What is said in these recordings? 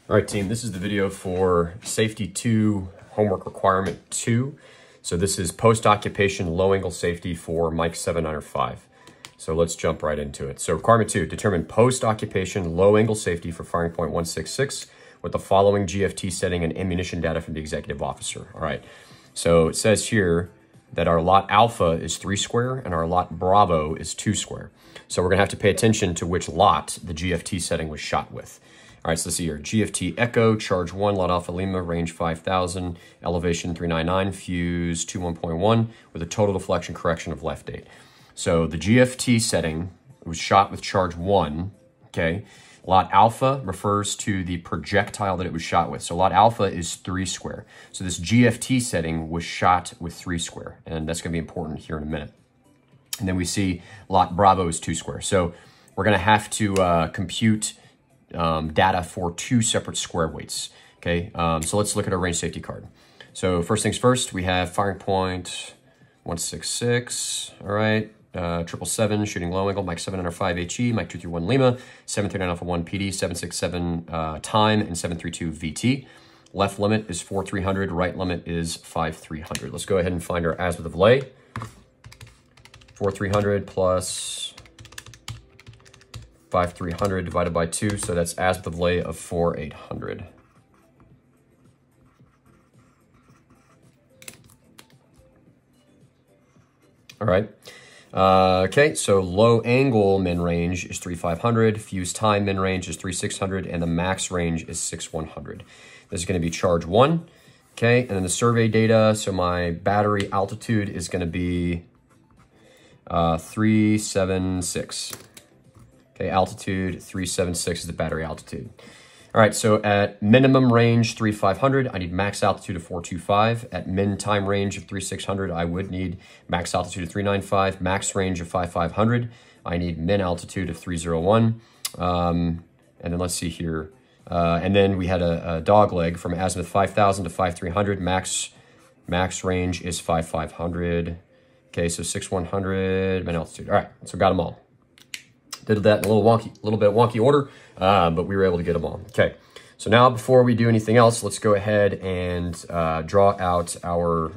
All right, team, this is the video for Safety 2, Homework Requirement 2. So this is post-occupation low-angle safety for M795. So let's jump right into it. So requirement 2, determine post-occupation low-angle safety for firing point 166 with the following GFT setting and ammunition data from the executive officer. All right, so it says here that our lot alpha is 3 square and our lot bravo is 2 square. So we're gonna have to pay attention to which lot the GFT setting was shot with. All right, so let's see here. GFT Echo, charge 1, lot Alpha Lima, range 5,000, elevation 399, fuse 21.1 with a total deflection correction of left 8. So the GFT setting was shot with charge 1, okay? Lot Alpha refers to the projectile that it was shot with. So lot Alpha is 3 square. So this GFT setting was shot with 3 square, and that's gonna be important here in a minute. And then we see lot Bravo is 2 square. So we're gonna have to compute data for 2 separate square weights, okay? So let's look at our range safety card. So first things first, we have firing point 166, all right, 777, shooting low angle, Mike 795 HE, Mike 231 Lima, 739 Alpha 1 PD, 767 time, and 732 VT. Left limit is 4300, right limit is 5300. Let's go ahead and find our azimuth of lay. 4300 plus 5300 divided by 2, so that's azimuth of lay of 4800. All right. Okay, so low angle min range is 3500, fuse time min range is 3600, and the max range is 6100. This is going to be charge 1, okay, and then the survey data, so my battery altitude is going to be 376. Okay, altitude 376 is the battery altitude. All right, so at minimum range 3500, I need max altitude of 425. At min time range of 3600, I would need max altitude of 395. Max range of 5500, I need min altitude of 301. And then let's see here. And then we had a dog leg from azimuth 5000 to 5300. Max range is 5500. Okay, so 6100, min altitude. All right, so got them all. Did that in a little bit wonky order, but we were able to get them all. Okay, so now before we do anything else, let's go ahead and draw out our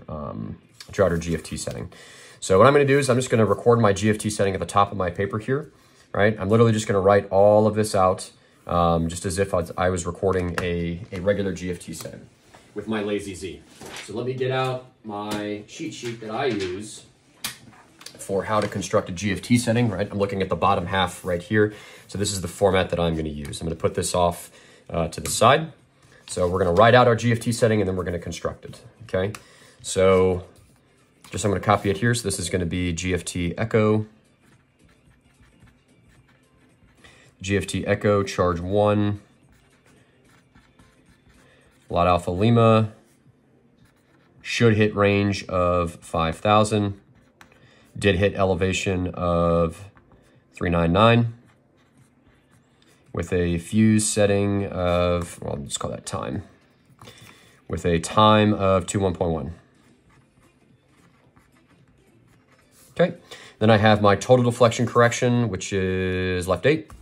GFT setting. So what I'm going to do is I'm just going to record my GFT setting at the top of my paper here, right? I'm literally just going to write all of this out, just as if I was recording a regular GFT setting with my lazy Z. So let me get out my cheat sheet that I use for how to construct a GFT setting, right? I'm looking at the bottom half right here. So this is the format that I'm gonna use. I'm gonna put this off to the side. So we're gonna write out our GFT setting and then we're gonna construct it, okay? So just I'm gonna copy it here. So this is gonna be GFT Echo. GFT Echo, charge 1. Lot Alpha Lima. Should hit range of 5,000. Did hit elevation of 399 with a fuse setting of, well, let's call that time, with a time of 21.1. Okay, then I have my total deflection correction, which is left 8.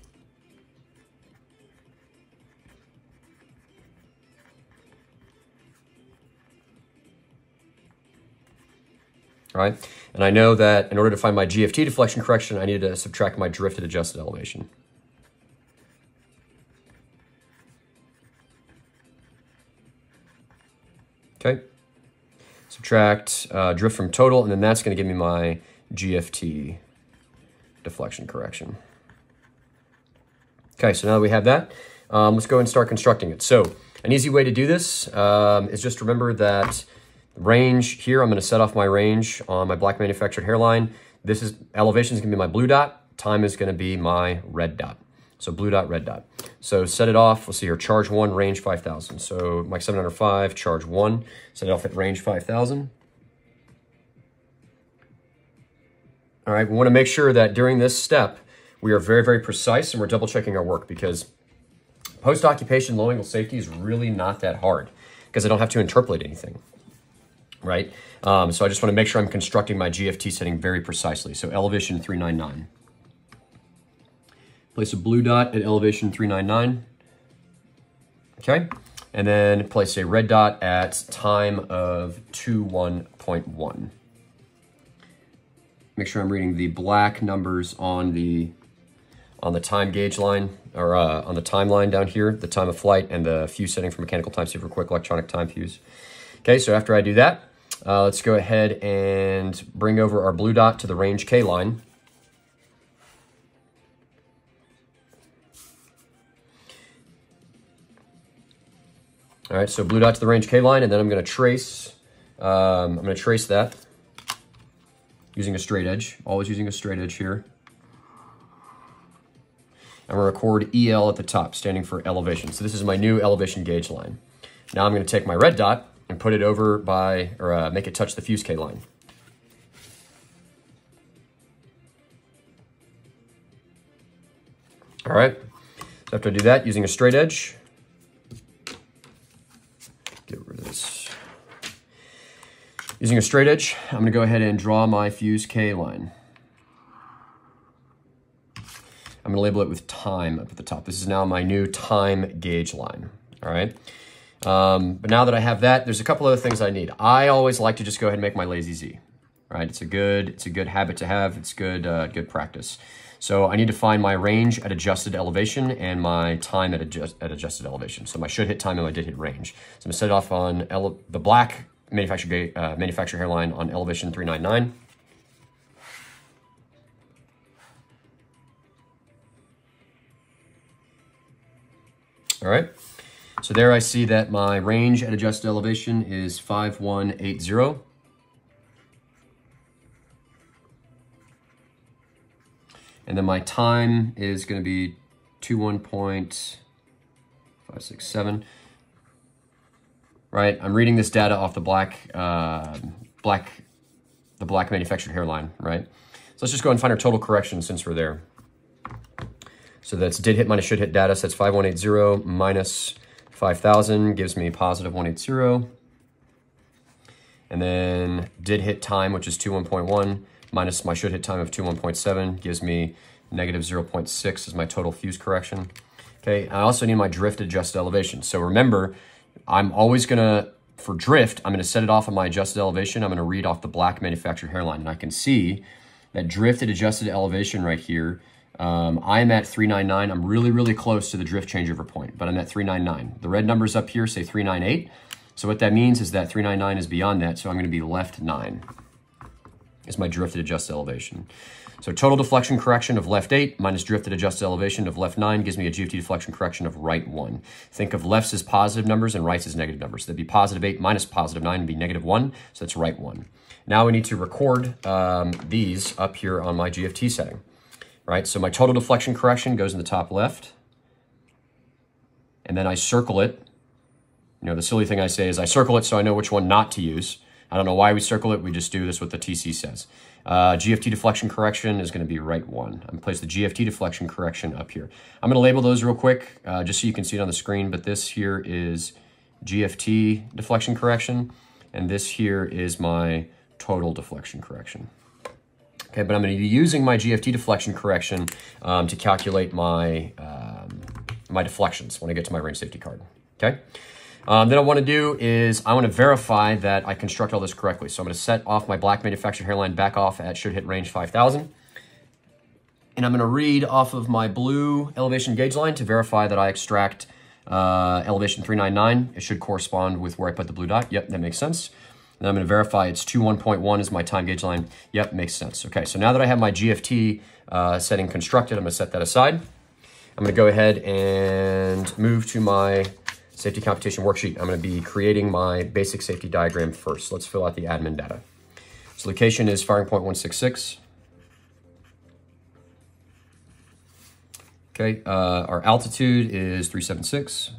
All right, and I know that in order to find my GFT deflection correction, I need to subtract my drifted adjusted elevation. Okay, subtract drift from total, and then that's gonna give me my GFT deflection correction. Okay, so now that we have that, let's go and start constructing it. So an easy way to do this is just remember that range here, I'm going to set off my range on my black manufactured hairline. This is elevation is going to be my blue dot. Time is going to be my red dot. So blue dot, red dot. So set it off. Let's see here. Charge 1, range 5,000. So Mike 705, charge 1. Set it off at range 5,000. All right. We want to make sure that during this step, we are very, very precise and we're double checking our work because post-occupation low angle safety is really not that hard because I don't have to interpolate anything. Right? So I just want to make sure I'm constructing my GFT setting very precisely. So elevation 399. Place a blue dot at elevation 399. Okay, and then place a red dot at time of 21.1. Make sure I'm reading the black numbers on the time gauge line, or on the timeline down here, the time of flight and the fuse setting for mechanical time saver quick electronic time fuse. Okay, so after I do that, let's go ahead and bring over our blue dot to the range K line. All right, so blue dot to the range K line, and then I'm going to trace. That using a straight edge. Always using a straight edge here. I'm going to record EL at the top, standing for elevation. So this is my new elevation gauge line. Now I'm going to take my red dot and put it over by, or make it touch the fuse K line. All right. So after I do that, using a straight edge, get rid of this. Using a straight edge, I'm going to go ahead and draw my fuse K line. I'm going to label it with time up at the top. This is now my new time gauge line. All right. But now that I have that, there's a couple other things I need. I always like to just go ahead and make my lazy Z. Right. It's a good habit to have. It's good practice. So I need to find my range at adjusted elevation and my time at adjusted elevation. So my should hit time and my did hit range. So I'm going to set it off on the black manufacturer hairline on elevation 399. All right. So there I see that my range at adjusted elevation is 5180. And then my time is going to be 21.567. Right, I'm reading this data off the black manufactured hairline, right? So let's just go and find our total correction since we're there. So that's did hit minus should hit data, so that's 5180 minus 5000 gives me positive 180. And then did hit time, which is 21.1, minus my should hit time of 21.7 gives me negative 0.6 as my total fuse correction. Okay, I also need my drift adjusted elevation. So remember, I'm always gonna, for drift, I'm gonna set it off on my adjusted elevation. I'm gonna read off the black manufactured hairline, and I can see that drift at adjusted elevation right here, I'm at 399. I'm really, really close to the drift changeover point, but I'm at 399. The red numbers up here say 398. So what that means is that 399 is beyond that, so I'm gonna be left 9 is my drifted adjusted elevation. So total deflection correction of left 8 minus drifted adjusted elevation of left 9 gives me a GFT deflection correction of right 1. Think of lefts as positive numbers and rights as negative numbers. So that'd be positive 8 minus positive 9 would be negative 1, so that's right 1. Now we need to record these up here on my GFT setting. Right, so my total deflection correction goes in the top left, and then I circle it. You know, the silly thing I say is I circle it so I know which one not to use. I don't know why we circle it, we just do this what the TC says. GFT deflection correction is going to be right 1. I'm going to place the GFT deflection correction up here. I'm going to label those real quick just so you can see it on the screen, but this here is GFT deflection correction, and this here is my total deflection correction. Okay, but I'm going to be using my GFT deflection correction to calculate my, my deflections when I get to my range safety card. Okay. Then what I want to do is I want to verify that I construct all this correctly. So I'm going to set off my black manufactured hairline back off at should hit range 5000. And I'm going to read off of my blue elevation gauge line to verify that I extract elevation 399. It should correspond with where I put the blue dot. Yep, that makes sense. And I'm going to verify it's 21.1 is my time gauge line. Yep, makes sense. Okay, so now that I have my GFT setting constructed, I'm going to set that aside. I'm going to go ahead and move to my safety computation worksheet. I'm going to be creating my basic safety diagram first. Let's fill out the admin data. So location is firing point 166. Okay, our altitude is 376.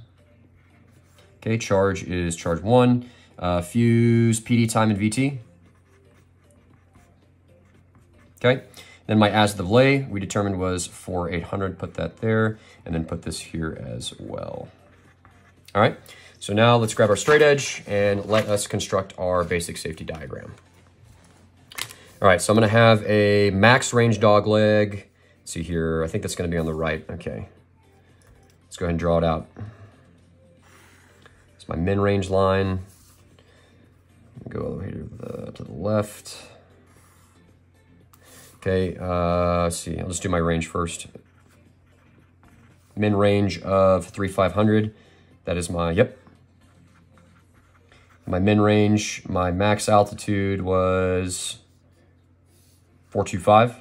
Okay, charge is charge 1. Fuse, PD, time, and VT. Okay, then my as the delay we determined was 4800. Put that there, and then put this here as well. All right, so now let's grab our straight edge and let us construct our basic safety diagram. All right, so I'm gonna have a max range dog leg. Let's see here, I think that's gonna be on the right. Okay, let's go ahead and draw it out. my min range line. Go all the way to the left. Okay, let's see, I'll just do my range first. Min range of 3,500. That is my, yep. My min range, my max altitude was 425.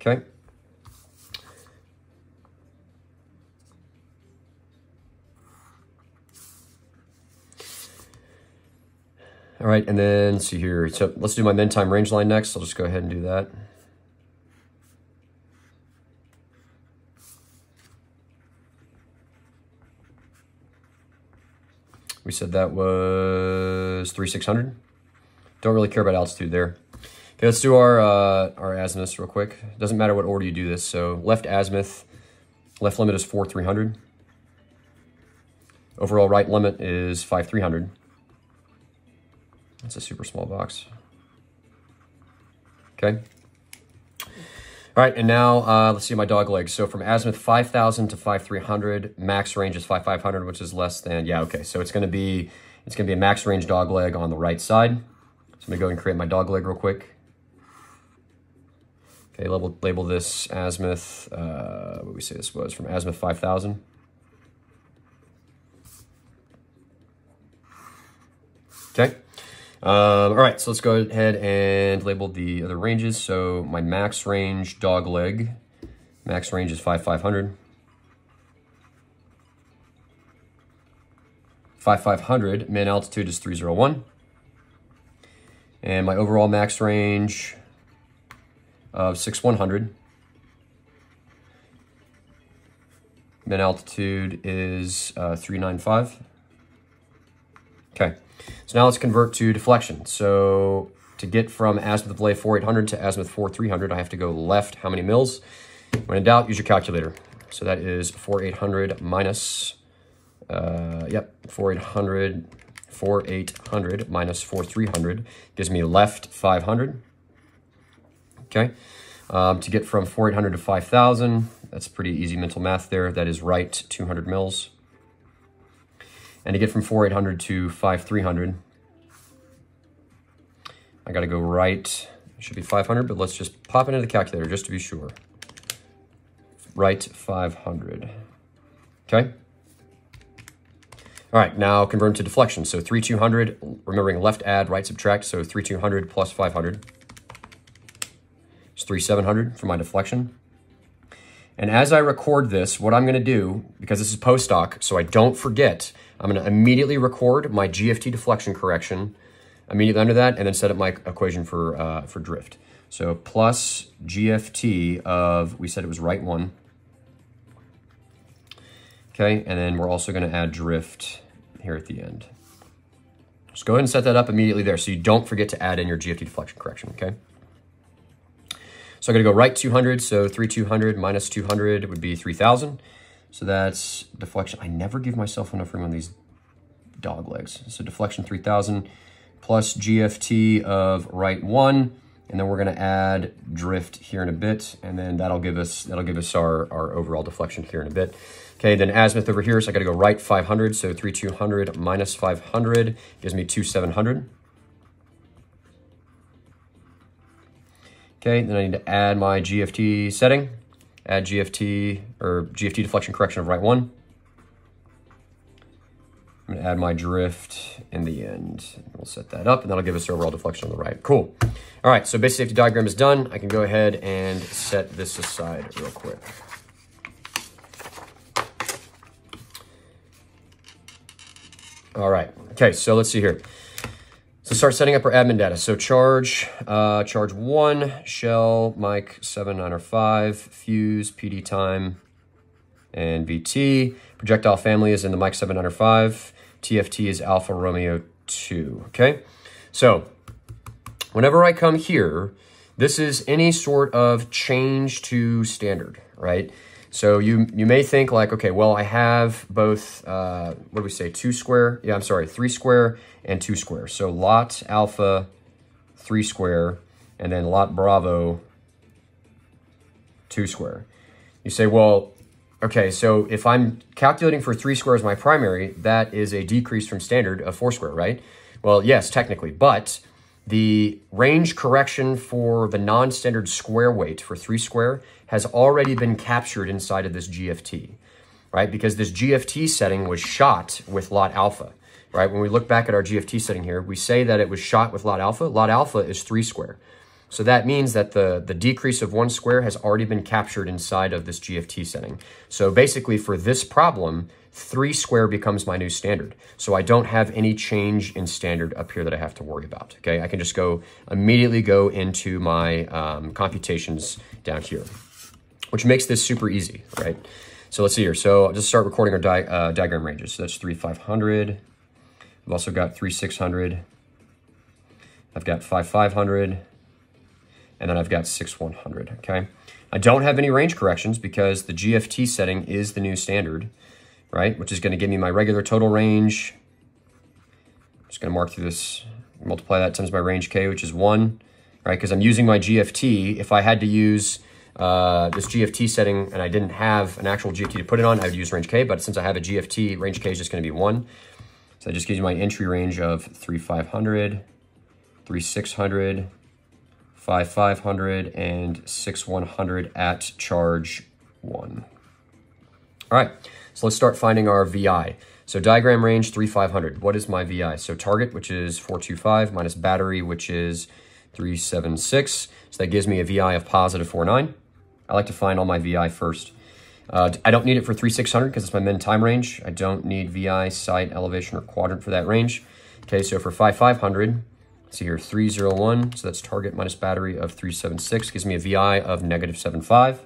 Okay. All right, and then let's see here. So let's do my min time range line next. I'll just go ahead and do that. We said that was 3,600. Don't really care about altitude there. Okay, let's do our azimuths real quick. Doesn't matter what order you do this. So left azimuth, left limit is 4,300. Overall right limit is 5,300. That's a super small box. Okay. All right, and now let's see my dog legs. So from azimuth 5,000 to 5,300, max range is 5,500, which is less than, yeah, okay. So it's gonna be a max range dog leg on the right side. So I'm gonna go and create my dog leg real quick. Okay, label this azimuth, what did we say this was? From azimuth 5,000. Okay. All right, so let's go ahead and label the other ranges. So my max range dog leg, max range is 5,500. 5,500, min altitude is 301. And my overall max range of 6,100. Min altitude is 395. Okay. So now let's convert to deflection. So to get from azimuth belay 4,800 to azimuth 4,300, I have to go left how many mils? When in doubt, use your calculator. So that is 4,800 minus, 4,800 minus 4,300 gives me left 500. Okay. To get from 4,800 to 5,000, that's pretty easy mental math there. That is right 200 mils. And to get from 4,800 to 5,300, I got to go right, it should be 500, but let's just pop it into the calculator just to be sure. Right 500. Okay. All right, now convert to deflection. So 3,200, remembering left add, right subtract. So 3,200 plus 500 is 3,700 for my deflection. And as I record this, what I'm going to do, because this is post-occ, so I don't forget, I'm going to immediately record my GFT deflection correction immediately under that, and then set up my equation for drift. So plus GFT of, we said it was right 1. Okay, and then we're also going to add drift here at the end. Just go ahead and set that up immediately there so you don't forget to add in your GFT deflection correction, okay? So I'm going to go right 200, so 3,200 minus 200 would be 3,000. So that's deflection. I never give myself enough room on these dog legs. So deflection 3,000 plus GFT of right 1, and then we're going to add drift here in a bit, and then that'll give us our overall deflection here in a bit. Okay, then azimuth over here, so I got to go right 500, so 3,200 minus 500 gives me 2,700. Okay, then I need to add my GFT setting, add GFT, or GFT deflection correction of right 1. I'm gonna add my drift in the end. We'll set that up, and that'll give us our overall deflection on the right. Cool. All right, so basic safety diagram is done. I can go ahead and set this aside real quick. All right, okay, so let's see here. So start setting up our admin data. So charge 1, shell, mic 795, fuse, PD time, and VT. Projectile family is in the mic 795. TFT is Alpha Romeo 2, okay? So whenever I come here, this is any sort of change to standard, right? So you may think like, okay, well, I have both, what do we say, 2 square? Yeah, I'm sorry, 3 square and 2 square. So lot alpha 3 square, and then lot bravo 2 square. You say, well, okay, so if I'm calculating for 3 square as my primary, that is a decrease from standard of 4 square, right? Well, yes, technically, but the range correction for the non-standard square weight for 3 square has already been captured inside of this GFT, right? Because this GFT setting was shot with lot alpha, right? When we look back at our GFT setting here, we say that it was shot with lot alpha. Lot alpha is 3 square. So that means that the decrease of 1 square has already been captured inside of this GFT setting. So basically for this problem, 3 square becomes my new standard. So I don't have any change in standard up here that I have to worry about, okay? I can just immediately go into my computations down here, which makes this super easy, right? So let's see here. So I'll just start recording our diagram ranges. So that's 3,500. I've also got 3,600. I've got 5,500. And then I've got 6,100, okay? I don't have any range corrections because the GFT setting is the new standard, right? Which is gonna give me my regular total range. I'm just gonna mark through this, multiply that times my range K, which is 1, right? Because I'm using my GFT. If I had to use this GFT setting and I didn't have an actual GFT to put it on, I would use range K, but since I have a GFT, range K is just gonna be 1. So that just gives you my entry range of 3,500, 3,600, 5,500, and 6,100 at charge 1. All right, so let's start finding our VI. So diagram range 3,500. What is my VI? So target, which is 425, minus battery, which is 376. So that gives me a VI of positive 49. I like to find all my VI first. I don't need it for 3,600 because it's my min time range. I don't need VI, site, elevation, or quadrant for that range. Okay, so for 5,500, see here, 301, so that's target minus battery of 376, gives me a VI of negative 75.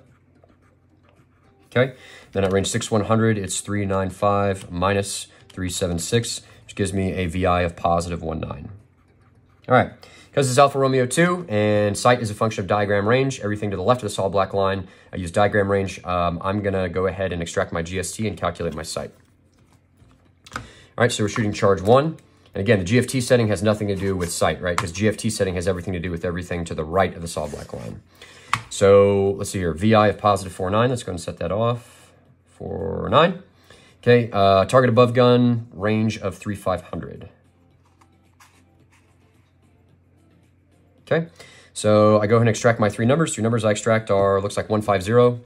Okay, then at range 6,100, it's 395 minus 376, which gives me a VI of positive 19. All right, because it's Alfa Romeo 2 and site is a function of diagram range, everything to the left of the solid black line, I use diagram range. I'm gonna go ahead and extract my GST and calculate my site. All right, so we're shooting charge 1. And again, the GFT setting has nothing to do with site, right? Because GFT setting has everything to do with everything to the right of the solid black line. So let's see here, VI of positive 49. Let's go and set that off, 49. Okay, target above gun, range of 3,500. Okay, so I go ahead and extract my 3 numbers. 3 numbers I extract are, looks like 150.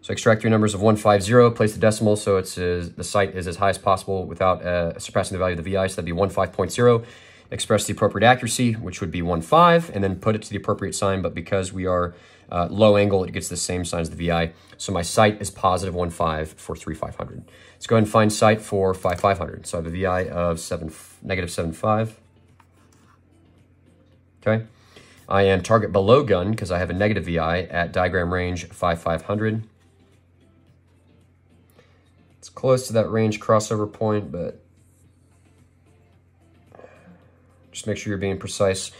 So extract 3 numbers of 150, place the decimal so it's the site is as high as possible without surpassing the value of the VI, so that'd be 15.0. Express the appropriate accuracy, which would be 15, and then put it to the appropriate sign, but because we are low angle, it gets the same sign as the VI. So my site is positive 15 for 3,500. Let's go ahead and find site for 5,500. So I have a VI of negative 75. Okay. I am target below gun because I have a negative VI at diagram range 5,500. It's close to that range crossover point, but just make sure you're being precise.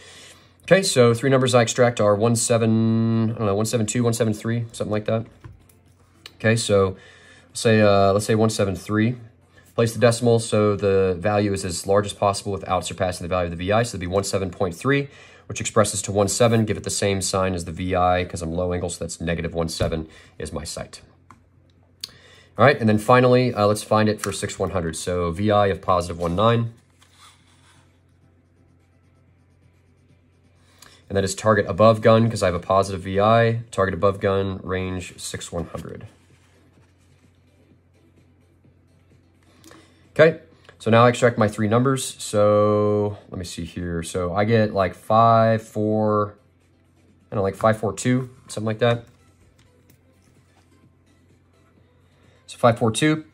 Okay, so 3 numbers I extract are 172, 173, something like that. Okay, so let's say 173. Place the decimal so the value is as large as possible without surpassing the value of the VI, so it'd be 17.3, which expresses to 17. Give it the same sign as the VI because I'm low angle, so that's negative 17 is my site. All right, and then finally, let's find it for 6,100. So VI of positive 19. And that is target above gun because I have a positive VI. Target above gun, range 6,100. Okay, so now I extract my 3 numbers. So let me see here. So I get like 542, something like that. So 542,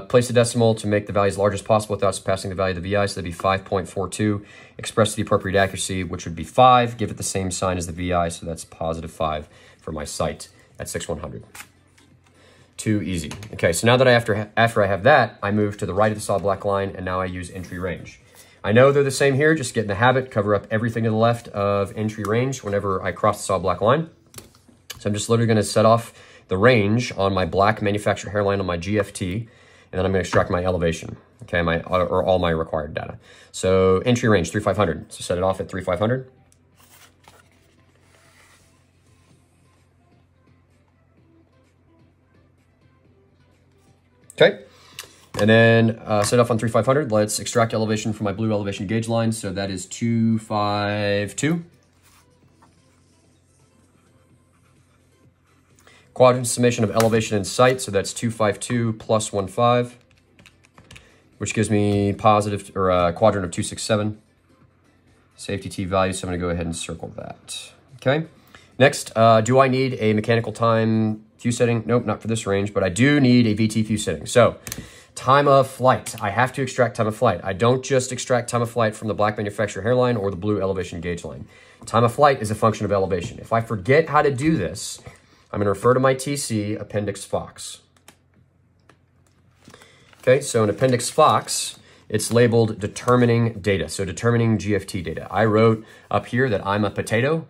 place the decimal to make the value as large as possible without surpassing the value of the VI, so that'd be 5.42. Express the appropriate accuracy, which would be 5. Give it the same sign as the VI, so that's positive 5 for my site at 6,100. Too easy. Okay, so now that after I have that, I move to the right of the solid black line, and now I use entry range. I know they're the same here, just get in the habit, cover up everything to the left of entry range whenever I cross the solid black line. So I'm just literally gonna set off the range on my black manufactured hairline on my GFT, and then I'm gonna extract my elevation, okay, or all my required data. So entry range, 3,500. So set it off at 3,500. Okay. And then set off on 3500. Let's extract elevation from my blue elevation gauge line. So that is 252. Quadrant summation of elevation in sight. So that's 252 plus 15, which gives me positive, or a quadrant of 267. Safety T value, so I'm gonna go ahead and circle that. Okay. Next, do I need a mechanical time fuse setting? Nope, not for this range, but I do need a VT fuse setting. So time of flight, I have to extract time of flight. I don't just extract time of flight from the black manufacturer hairline or the blue elevation gauge line. Time of flight is a function of elevation. If I forget how to do this, I'm gonna refer to my TC, Appendix Fox. Okay, so in Appendix Fox, it's labeled determining data, so determining GFT data. I wrote up here that I'm a potato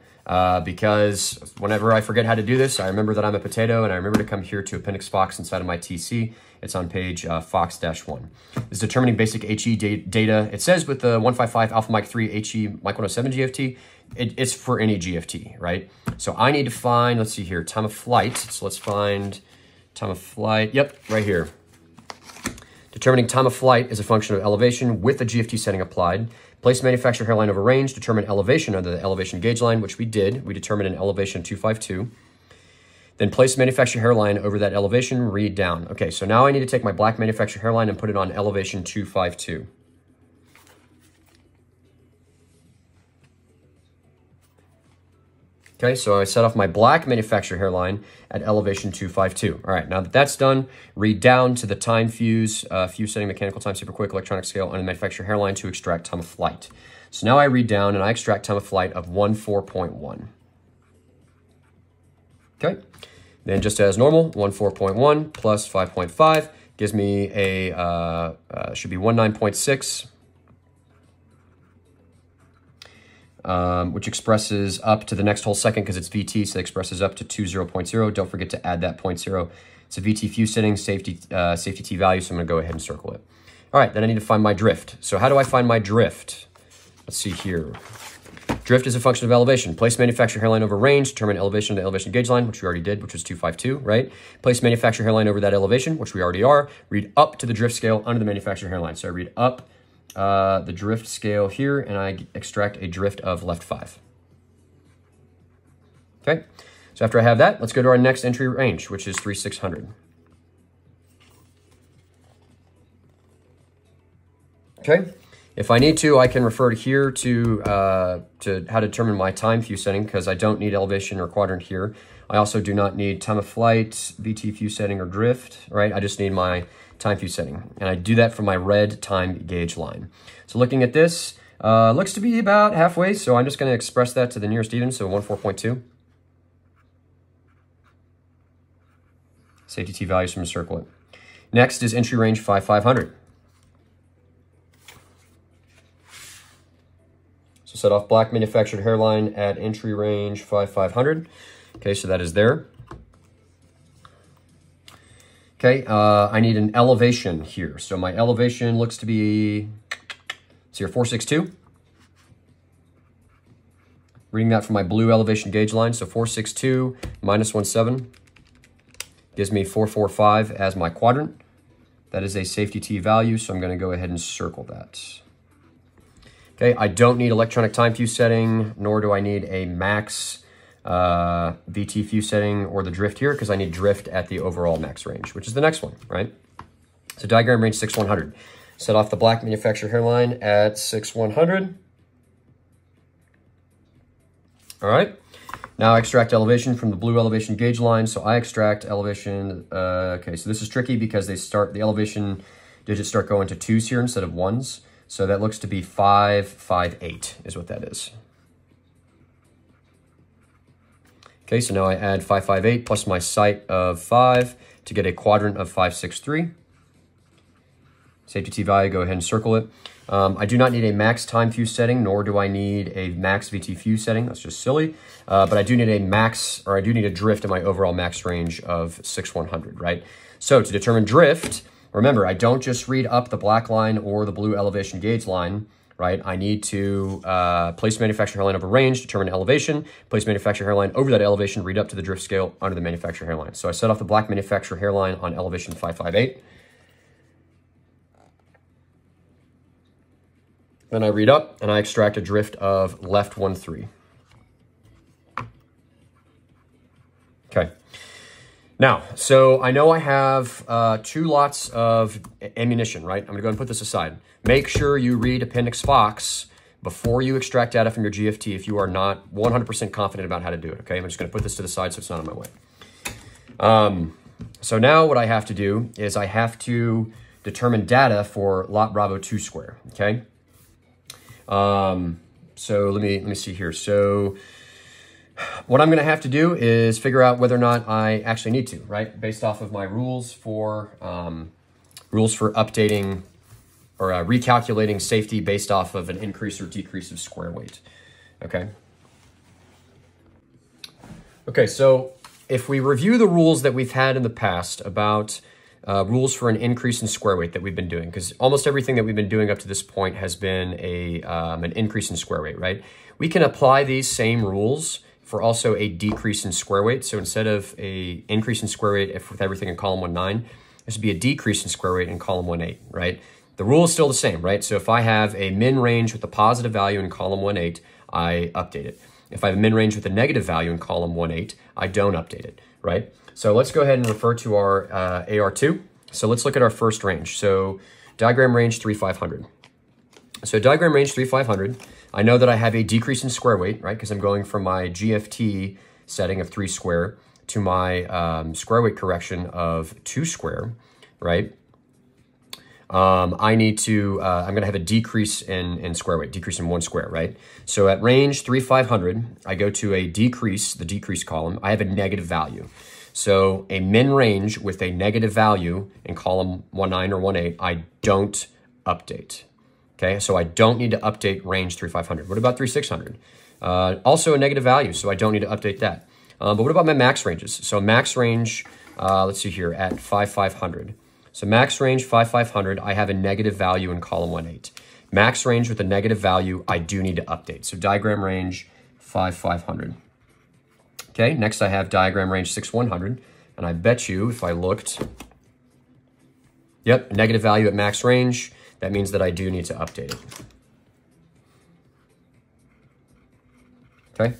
because whenever I forget how to do this, I remember that I'm a potato, and I remember to come here to Appendix Fox inside of my TC. It's on page Fox-1. It's determining basic HE data. It says with the 155 Alpha Mike 3 HE Mike 107 GFT, it's for any GFT, right? So I need to find, let's see here, time of flight. So let's find time of flight. Yep, right here. Determining time of flight is a function of elevation with the GFT setting applied. Place manufacturer hairline over range, determine elevation under the elevation gauge line, which we did. We determined an elevation 252. Then place manufacturer hairline over that elevation, read down. Okay, so now I need to take my black manufacturer hairline and put it on elevation 252. Okay, so I set off my black manufacturer hairline at elevation 252. All right, now that that's done, read down to the time fuse, fuse setting, mechanical time, super quick, electronic scale on the manufacturer hairline to extract time of flight. So now I read down and I extract time of flight of 14.1. Okay, then just as normal, 14.1 plus 5.5 gives me a, should be 19.6. Which expresses up to the next whole second because it's VT, so it expresses up to 20.0. Don't forget to add that 0.0. It's a VT fuse setting, safety T value, so I'm going to go ahead and circle it. All right, then I need to find my drift. So how do I find my drift? Let's see here. Drift is a function of elevation. Place manufacturer hairline over range, determine elevation of the elevation gauge line, which we already did, which was 252, right? Place manufacturer hairline over that elevation, which we already are. Read up to the drift scale under the manufacturer hairline. So I read up the drift scale here, and I extract a drift of left 5. Okay, so after I have that, let's go to our next entry range, which is 3600. Okay, if I need to, I can refer to here to how to determine my time fuse setting because I don't need elevation or quadrant here. I also do not need time of flight, VT fuse setting, or drift, right? I just need my time fuse setting, and I do that from my red time gauge line. So looking at this, looks to be about halfway, so I'm just going to express that to the nearest even, so 14.2. Safety T values, so I'm going to circle it. Next is entry range 5500. So set off black manufactured hairline at entry range 5500. Okay, so that is there. Okay, I need an elevation here. So my elevation looks to be, it's here, 462. Reading that from my blue elevation gauge line. So 462 minus 17 gives me 445 as my quadrant. That is a safety T value, so I'm going to go ahead and circle that. Okay, I don't need electronic time fuse setting, nor do I need a max VT fuse setting or the drift here because I need drift at the overall max range, which is the next one, right? So diagram range 6100. Set off the black manufacturer hairline at 6100. All right. Now I extract elevation from the blue elevation gauge line. So I extract elevation. Okay, so this is tricky because the elevation digits start going to 2s here instead of 1s. So that looks to be 558 is what that is. Okay, so now I add 558 plus my site of 5 to get a quadrant of 563. Safety T value, go ahead and circle it. I do not need a max time fuse setting, nor do I need a max VT fuse setting. That's just silly. But I do need a max, or I do need a drift in my overall max range of 6100, right? So to determine drift, remember, I don't just read up the black line or the blue elevation gauge line, right? I need to place manufacturer hairline over range, determine elevation, place manufacturer hairline over that elevation, read up to the drift scale under the manufacturer hairline. So I set off the black manufacturer hairline on elevation 558. Then I read up and I extract a drift of left 1-3. Okay. Now, so I know I have 2 lots of ammunition, right? I'm gonna go ahead and put this aside. Make sure you read Appendix Fox before you extract data from your GFT if you are not 100% confident about how to do it, okay? I'm just gonna put this to the side so it's not in my way. So now what I have to do is I have to determine data for lot Bravo 2 square, okay? So let me see here. So what I'm going to have to do is figure out whether or not I actually need to, right? Based off of my rules for updating or recalculating safety based off of an increase or decrease of square weight, okay? Okay, so if we review the rules that we've had in the past about rules for an increase in square weight that we've been doing, because almost everything that we've been doing up to this point has been an increase in square weight, right? We can apply these same rules for also a decrease in square weight. So instead of a increase in square weight with everything in column 1-9, this would be a decrease in square weight in column 1-8, right? The rule is still the same, right? So if I have a min range with a positive value in column 1-8, I update it. If I have a min range with a negative value in column 1-8, I don't update it, right? So let's go ahead and refer to our AR2. So let's look at our first range. So diagram range 3,500. So diagram range 3,500, I know that I have a decrease in square weight, right? Because I'm going from my GFT setting of 3 square to my square weight correction of 2 square, right? I'm gonna have a decrease in square weight, decrease in 1 square, right? So at range 3,500, I go to a decrease, the decrease column, I have a negative value. So a min range with a negative value in column 1-9 or 1-8, I don't update. Okay, so I don't need to update range 3,500. What about 3,600? Also a negative value, so I don't need to update that. But what about my max ranges? So max range, let's see here, at 5,500. So max range 5,500, I have a negative value in column 1-8. Max range with a negative value, I do need to update. So diagram range 5,500. Okay, next I have diagram range 6,100, and I bet you if I looked, yep, negative value at max range, that means that I do need to update it. Okay,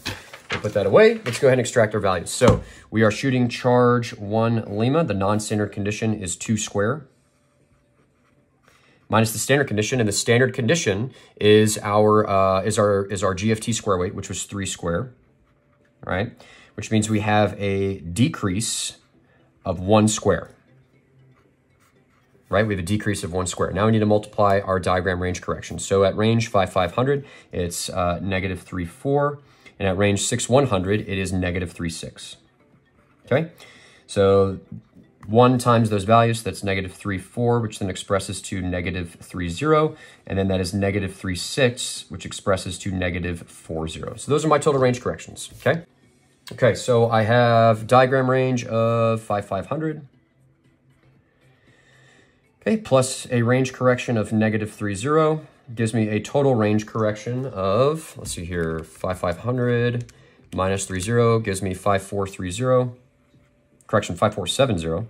we'll put that away. Let's go ahead and extract our values. So we are shooting charge 1 Lima. The non-standard condition is 2 square. Minus the standard condition, and the standard condition is our GFT square weight, which was 3 square, right? Which means we have a decrease of 1 square, right? We have a decrease of 1 square. Now we need to multiply our diagram range correction. So at range 5,500, it's negative 3,4, and at range 6,100, it is negative 3,6. Okay, so 1 times those values, that's negative 3,4, which then expresses to negative 3,0, and then that is negative 3,6, which expresses to negative 4,0. So those are my total range corrections, okay? Okay, so I have diagram range of 5,500, okay, plus a range correction of negative 3,0, gives me a total range correction of, let's see here, 5,500 minus 3,0 gives me 5,430, correction 5,470,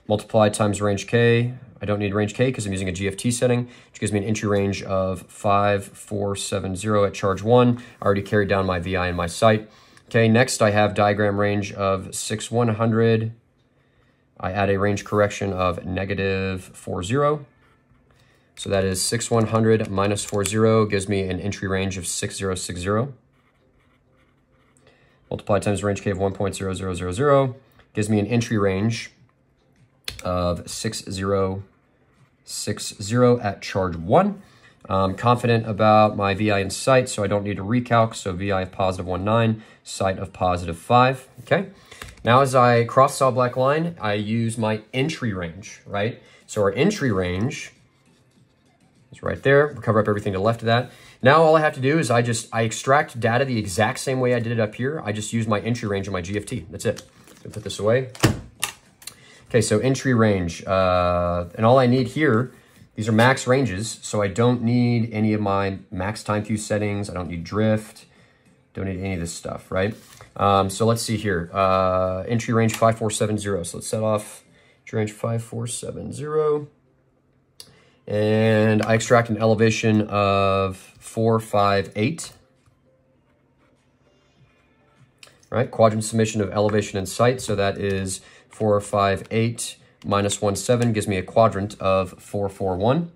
multiplied times range K. I don't need range K because I'm using a GFT setting, which gives me an entry range of 5,470 at charge 1. I already carried down my VI in my sight. Okay, next I have diagram range of 6,100. I add a range correction of negative 40. So that is 6,100 minus 40 gives me an entry range of 6,060. Multiply times range K of 1.0000 gives me an entry range of 6,060 at charge 1. I'm confident about my VI in sight, so I don't need to recalc. So VI of positive 1.9, sight of positive 5. Okay. Now as I cross saw black line, I use my entry range, right? So our entry range is right there. We'll cover up everything to the left of that. Now all I have to do is I extract data the exact same way I did it up here. I just use my entry range in my GFT. That's it. I'll put this away. Okay, so entry range, and all I need here, these are max ranges, so I don't need any of my max time queue settings. I don't need drift, don't need any of this stuff, right? So let's see here, entry range 5,470. So let's set off entry range 5,470. And I extract an elevation of 458. Right, quadrant summation of elevation and site. So that is 458 minus 17 gives me a quadrant of 441.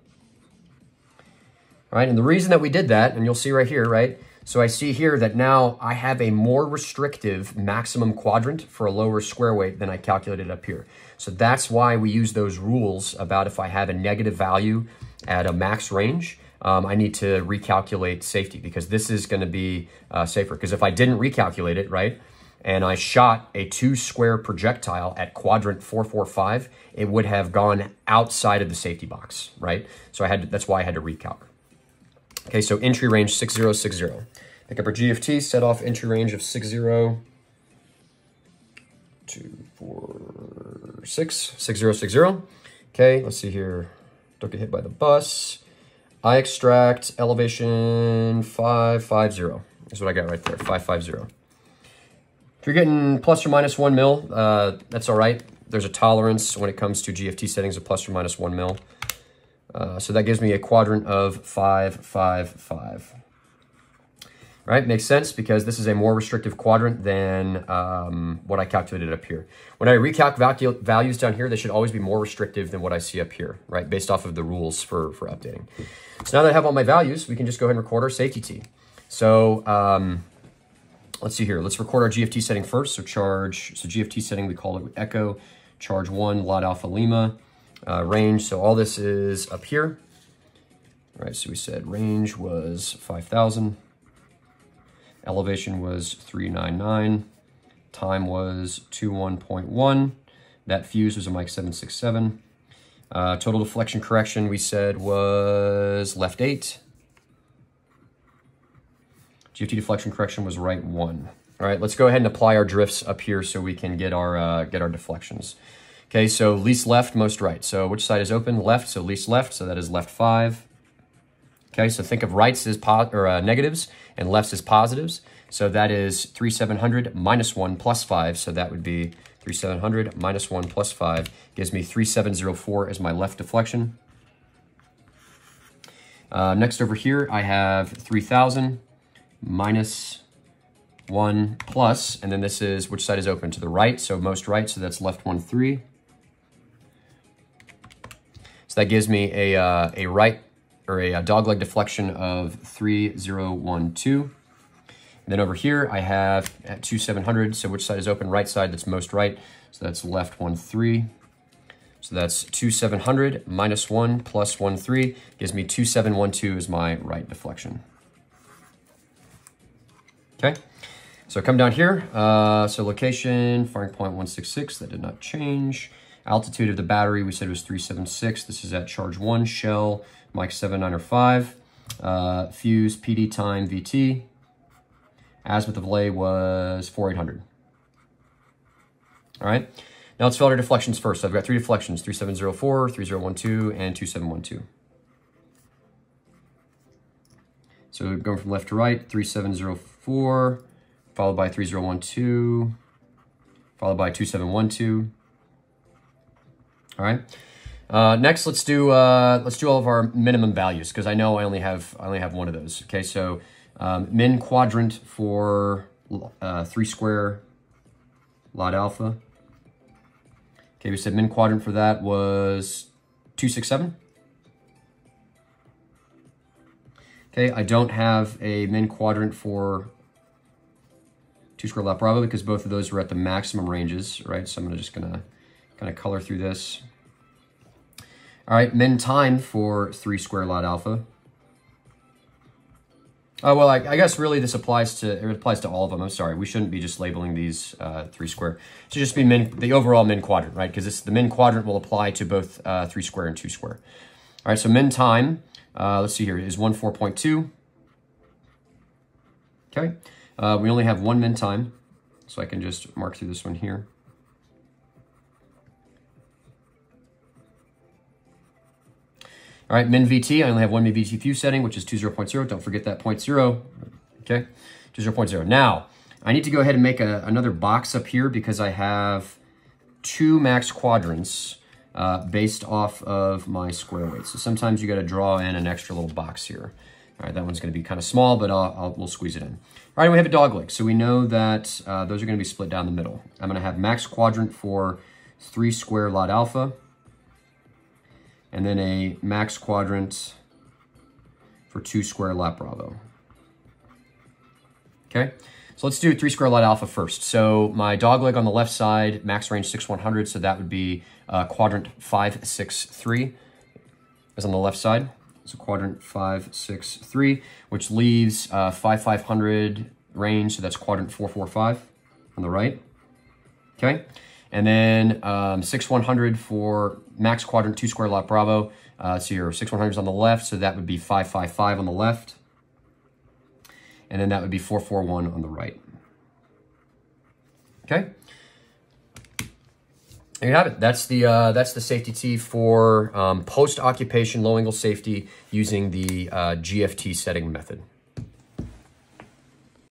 Right, and the reason that we did that, and you'll see right here, right? So I see here that now I have a more restrictive maximum quadrant for a lower square weight than I calculated up here. So that's why we use those rules about if I have a negative value at a max range, I need to recalculate safety, because this is going to be safer. Because if I didn't recalculate it, right, and I shot a 2 square projectile at quadrant 445, it would have gone outside of the safety box, right? So that's why I had to recalc. Okay, so entry range 6060. Pick up our GFT, set off entry range of 60, 2, 4, 6, 6060. Okay, let's see here. Don't get hit by the bus. I extract elevation 550. That's what I got right there, 550. If you're getting plus or minus 1 mil, that's all right. There's a tolerance when it comes to GFT settings of plus or minus 1 mil. So that gives me a quadrant of 555. Right, makes sense because this is a more restrictive quadrant than what I calculated up here. When I recalc values down here, they should always be more restrictive than what I see up here, right, based off of the rules for updating. So now that I have all my values, we can just go ahead and record our safety T. So let's see here. Let's record our GFT setting first. So GFT setting, we call it echo, charge 1, lot alpha Lima, range. So all this is up here. All right, so we said range was 5,000. Elevation was 399. Time was 21.1. That fuse was a mic 767. Total deflection correction, we said, was left 8. GFT deflection correction was right 1. All right, let's go ahead and apply our drifts up here so we can get our deflections. Okay, so least left, most right. So which side is open? Left, so least left, so that is left 5. Okay, so think of rights as negatives and lefts as positives. So that is 3700 minus 1 plus 5. So that would be 3700 minus 1 plus 5 gives me 3704 as my left deflection. Next over here, I have 3000 minus 1 plus, and then this is which side is open? To the right, so most right, so that's left 1 3. So that gives me a right, or a dogleg deflection of 3012. And then over here, I have at 2700, so which side is open? Right side, that's most right, so that's left 1 3. So that's 2700 minus 1 plus 1 3 gives me 2712 as my right deflection. Okay, so come down here. So location, firing point 166, that did not change. Altitude of the battery, we said was 376. This is at charge 1, shell, mic 795. Fuse, PD time, VT. Azimuth of lay was 4800. All right, now let's fill out our deflections first. So I've got 3 deflections, 3704, 3012, and 2712. So going from left to right, 3704, followed by 3012, followed by 2712. All right. Next, let's do all of our minimum values, because I know I only have one of those. Okay, so min quadrant for 3 square lot alpha. Okay, we said min quadrant for that was 267. Okay, I don't have a min quadrant for 2 square lot bravo because both of those were at the maximum ranges, right? So I'm just gonna kind of color through this. All right, min time for 3 square lot alpha. Oh, well, I guess really this applies to all of them. I'm sorry, we shouldn't be just labeling these 3 square. It should just be the overall min quadrant, right? Because the min quadrant will apply to both 3 square and 2 square. All right, so min time, let's see here, is 14.2. Okay, we only have 1 min time, so I can just mark through this one here. All right, min VT, I only have 1 min VT fuse setting, which is 20.0. Don't forget that 0.0, okay? 20.0. Now, I need to go ahead and make another box up here because I have 2 max quadrants based off of my square weight. So sometimes you got to draw in an extra little box here. All right, that one's going to be kind of small, but we'll squeeze it in. All right, we have a dog leg. So we know that those are going to be split down the middle. I'm going to have max quadrant for 3 square lot alpha, and then a max quadrant for 2 square lot bravo. Okay, so let's do 3 square lot alpha first. So my dog leg on the left side, max range 6100, so that would be quadrant 563 is on the left side. So quadrant 563, which leaves 5500 range, so that's quadrant 445 on the right. Okay, and then 6100 for max quadrant 2 square lot bravo. So your 6100 is on the left, so that would be 555 on the left. And then that would be 441 on the right. Okay. There you have it. That's the safety tee for post-occupation low angle safety using the GFT setting method.